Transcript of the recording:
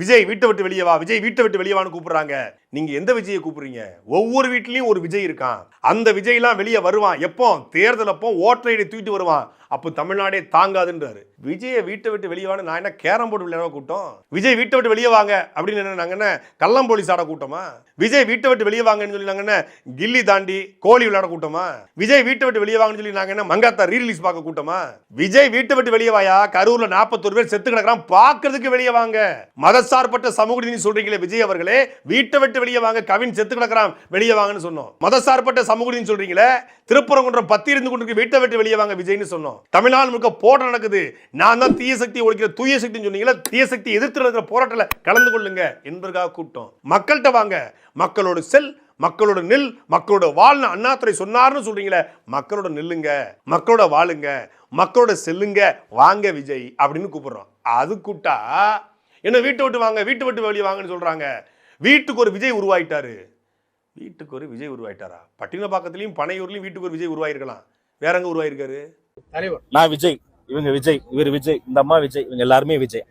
விஜய் வீட்டை விட்டு வெளியே வா, விஜய் வீட்டை விட்டு வெளியே கூப்பிடுறாங்க. நீங்க எந்த விஜயை கூப்பிடுறீங்க? ஒவ்வொரு வீட்லயும் ஒரு விஜய் இருக்கான். அந்த விஜய் எல்லாம் வெளியே வருவான். எப்போ? தேர்தல் அப்போ ஓட்டர் ஐடி தூக்கிட்டு வருவான். அப்போ தமிழ்நாடே தாங்காதுன்றாரு. விஜயை வீட்டை விட்டு வெளியே வான்னு நான் என்ன கேரம் போர்டு விளையாட கூட்டம்? விஜய் வீட்டை விட்டு வெளியே வாங்க அப்படின்னு நாங்க என்ன கள்ளம் போலீஸ் ஆட கூட்டமா? விஜய் வீட்டை விட்டு வெளியே வாங்கன்னு சொல்லி நாங்க என்ன கில்லி தாண்டி கோழி விளையாட கூட்டமா? விஜய் வீட்டை விட்டு வெளியே வாங்கன்னு சொல்லி நாங்க என்ன மங்காத்தா ரீரிலீஸ் பார்க்க கூட்டமா? விஜய் வீட்டை விட்டு வெளியே வாயா, கரூர்ல 41 பேர் செத்து கிடக்குறான், பாக்குறதுக்கு வெளியே வாங்க. மதசார்பற்ற சமூக நீதி சொல்றீங்களே விஜய் அவர்களே, வீட்டை விட்டு வெளியே வாங்க, கவின் செத்து கிடக்குறான் வெளியே வாங்கன்னு சொன்னோம். மதசார்பற்ற சமூக நீதி சொல்றீங்களே, திருப்பரங்குன்றம் 10 இருந்து கொண்டு வீட்டை விட்டு வெளியே வாங்க விஜய்னு சொன்னோம். தமிழ்நாடு முழுக்க போராட்டம் நடக்குது. நான் தான் தீய சக்தி ஒழிக்கிற தூய சக்தின்னு சொன்னீங்களா, தீய சக்தி எதிர்த்து நடக்கிற போராட்டத்தில் கலந்து கொள்ளுங்க என்பதற்காக கூட்டம். மக்கள்கிட்ட வாங்க, மக்களோட செல், மக்களோட நெல், மக்களோட வாழ்னு அண்ணாதுரை சொன்னார்னு சொல்றீங்களே, மக்களோட நெல்லுங்க, மக்களோட வாழுங்க, மக்களோட செல்லுங்க, வாங்க விஜய் அப்படின்னு கூப்பிடுறோம். அது கூட்டா என்ன வீட்டை விட்டு வாங்க, வீட்டை விட்டு வெளியே வாங்கன்னு சொல்றாங்க. வீட்டுக்கு ஒரு விஜய் உருவாயிட்டாரு. வீட்டுக்கு ஒரு விஜய் உருவாயிட்டாரா? பட்டினப்பாக்கத்திலையும் பனையூர்லையும் வீட்டுக்கு ஒரு விஜய் உருவாயிருக்கலாம். வேற எங்க உருவாயிருக்காரு? நான் விஜய், இவங்க விஜய், இவர் விஜய், இந்த அம்மா விஜய், இவங்க எல்லாருமே விஜய்.